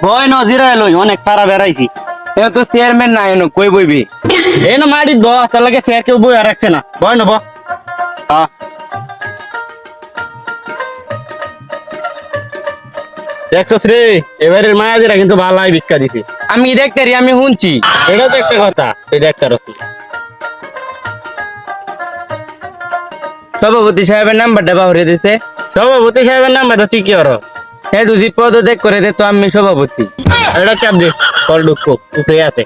বই ন জিরাই লই অনেক তারা বেড়াইছি। এ তো চেয়ারম্যান না এনো কই বইবি এই না মাটি ব তার লাগে সে কেউ বই আর রাখছে না বই নেব। হ্যাঁ দেখছো শ্রী এবারের মায়াদিরা কিন্তু ভালাই ভিক্ষা দিছে। আমি দেখতারি আমি শুনছি এটাও তো একটা কথা তুই দেখতে রকি সভাপতি সাহেবের নাম্বারটা বাহরে দিছে সভাপতি সাহেবের নাম তুই কি হর হে যদি পদত্যাগ করে দে তো আমি সভাপতি এটা চাপ দে কল ঢুকো উঠে আছে।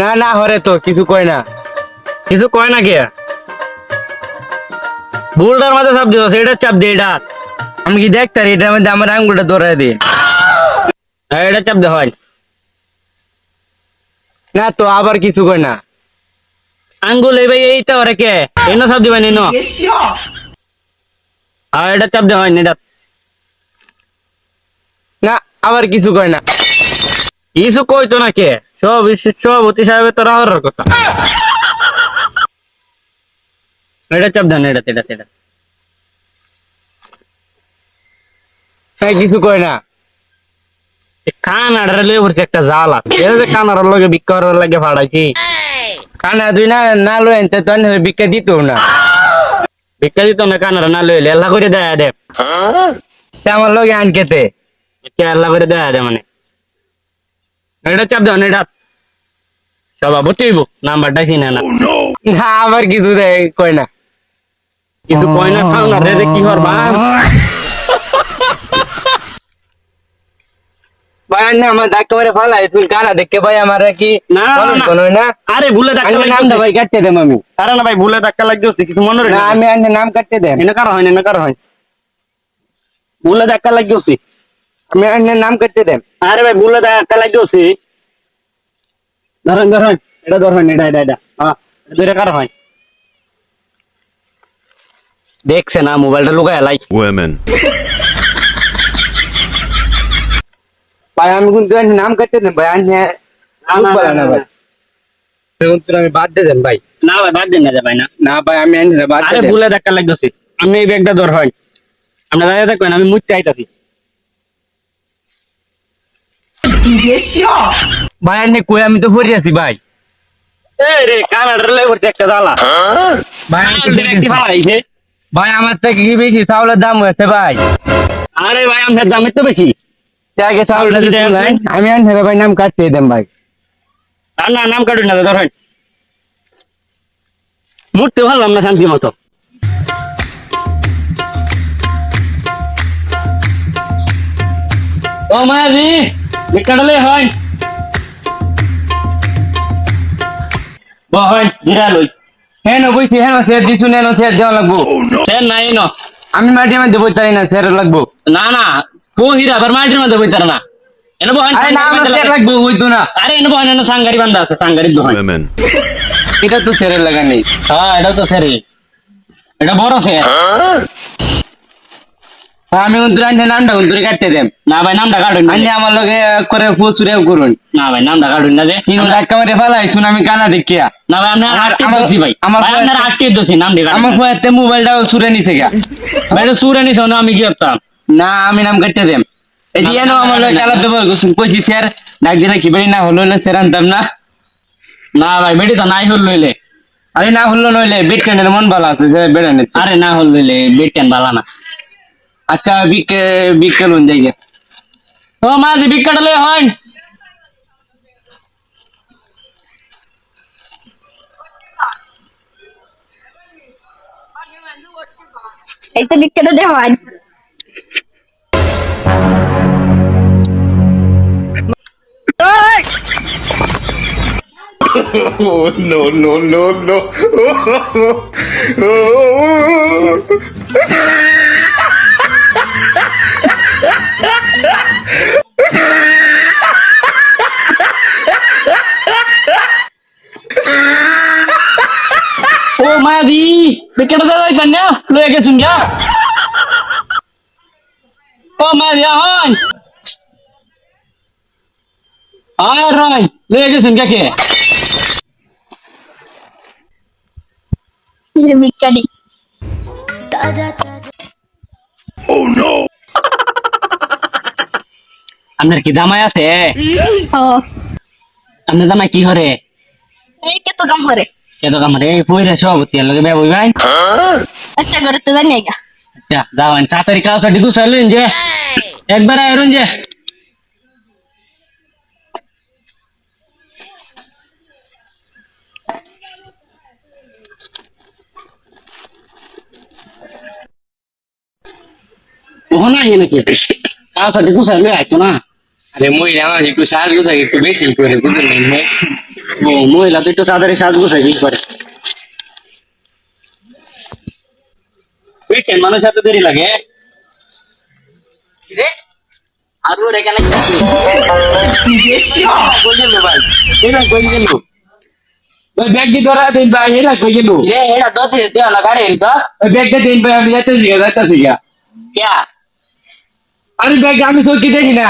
না না হরে তো কিছু কয় না কিছু কয় না কে বুলটার মাঝে চাপ দিও সেটা চাপ দে এটা আমি কি দেখতারি এটার মধ্যে আমার আঙ্গুলটা ধরাই দে এটা চাপ দে হয় না তো আবার কিছু কয় না আঙ্গুল এই ভাই এইটা ওরে কে এনো চাপ দিবেন এনো আর এটা চাপ দে হয় এটা না আবার কিছু কয় না কিছু কইতো না কে সব সভাপতি সাহেবের তো রাহর কথা। এটা চাপ দেন এটা এটা এটা হ্যাঁ কিছু কয় না খান আড়ে লয়ে পড়ছে একটা জালা এর যে কানার লগে বিক্কর লাগে ফাড়াইছি কানা তুই না না লই আনতে তো আমি ভিক্ষা দিত না ভিক্ষা দিত না কানার না লইলে আল্লাহ করে দেয়া দে তা আমার লগে আন কেতে আল্লাহ করে দেয়া দে মানে এটা চাপ দেন এটা সভাপতি হইব নাম্বারটা চিনে না না আবার কিছু কয় না কিছু কয় না খাও না রে কি করবা ভাই না আমার ধাক্কা মারে ফালাই তুই কানা দেখে ভাই আমার কি না, বলুন না। কোনো না আরে ভুলে ধাক্কা আমি নামটা লাগছে ভাই কাটতে দেম আমি আরে না ভাই ভুলে ধাক্কা লাগছে কিছু মনে না রাখ আমি আন্নে নাম কাটতে দেম এনে কার হয় না এনে কার হয় ভুলে ধাক্কা লাগছে আমি আন্নে নাম কাটতে দেম আরে ভাই ভুলে ধাক্কা লাগছে ধরেন ধরেন এটা ধরেন এটা এটা এটা হ্যাঁ এটা কার হয় দেখছে না মোবাইলটা লুকায় লাই Women. ভাই আমি কিন্তু আন্নে নাম কাটতে দেম ভাই আন্নে না ভাই কিন্তু আমি বাদ দিয়ে দেন ভাই না ভাই বাদ দিন না ভাই না না ভাই আমি আন্নে বাদ আরে দিয়ে দেম ভুলে ধাক্কা লাগছে আমি এই ব্যাগটা ধর হয় আমরা দাঁড়িয়ে থাকবেন আমি মুখ চাইতাছি ভাই আন্নে কই আমি তো পড়ে আছি ভাই এই রে কানাডার লাই করছে একটা জ্বালা ভাই আমি তো একটি ফালাইছে ভাই আমার থেকে কি বেশি চাউলের দাম হয়েছে ভাই আরে ভাই আমার দাম তো বেশি আগে চাউলটা চাউলটা দিতে দিতে ভাই আমি আন্নে ভাই নাম কাটতে দেম ভাই আর না নাম কাটুন না ধরেন মুড়তে পারলাম না শান্তি মতো ও মায়াবি বিকালে হয় হয় জিরা লই হ্যাঁ না বইছি হ্যাঁ স্যার দিছু না স্যার দেওয়া লাগবো সে নাই ন আমি মাটির মধ্যে বইতে পারি না স্যার লাগবো না না হিরা আবার মাটির মধ্যে বইতার না এনে বহান আরে না আমার স্যার লাগবো হইতো না আরে এনে বহান এনে সাংগারি বান্ধা আছে সাংগারি দোহান Women. এটা তো স্যারের লাগা নেই হ্যাঁ এটা তো সেরি এটা বড় সে আমি কিন্তু আন্নে নামটা কিন্তু কাটতে দেম না ভাই নামটা কাটুন না আন্নে আমার লগে করে প্রচুরেও করুন না ভাই নামটা কাটুন না যে তিন ধাক্কা মারে ফেলাইছুন আমি কানা দেখিয়া না ভাই আপনার আমার আটকে ভাই আমার ভাই আপনার আটকে দোষী নাম দিবেন আমার ফোয়াতে মোবাইলটাও সুরে নিছে গা ভাই এটা সুরে নিছ না আমি কি করতাম না আমি নাম কাটতে দেম এই দিয়ে না, আমার না, লগে না, কালা ব্যবহার করছুন কইছি স্যার ডাক দিলে কি বাড়ি না হলো না স্যার আনতাম না না ভাই বেটি তো নাই হল লইলে আরে না হলো নইলে বিট ক্যান্ডেল মন ভালো আছে যে বেড়ে নিতে আরে না হল লইলে বেটেন বালা না আচ্ছা বিকেলুন যাই গে ও মা দি বিকাটলে হয় এই তো বিকেটে দেওয়ান Oh, no, no, no, no. ও মা দি বিকেটে দে যাই কান্না লয়ে গেছুন গা ও মা দি হয় আয় রাই লয়ে গেছুন কে বিজ্ঞানী আপনার কি জামাই আছে? ও আপনার জামাই কি করে? এই কত কাম করে এত কামড়ে এই পয়রা সভাপতি এর লগে বেবই ভাই। আচ্ছা করে তো জানি গা আচ্ছা যাওয়ান তাড়াতাড়ি কাজ সাটি গুছাইলেন যে একবার আইরন যে ওহনা এনে কি কাজ সাটি গুছাইলে আইতো না। আরে মহিলা আমার একটু সাজ গুছাই একটু বেশি করে বুঝলেন না? ও মহিলা তো একটু তাড়াতাড়ি সাজ গুছাই কি করে? উইকেন্ড মানুষ এত দেরি লাগে রে? আর ওর এখানে কই গেল ভাই? এরা কই গেল? ওই ব্যাগটি ধরা দিন ভাই, এরা কই গেল? রে এটা দতে দেও না গাড়ি তো ওই ব্যাগটা দিন ভাই, আমি যাইতেছি গা। क्या আরে ব্যাগ আমি চোখে দেখি না।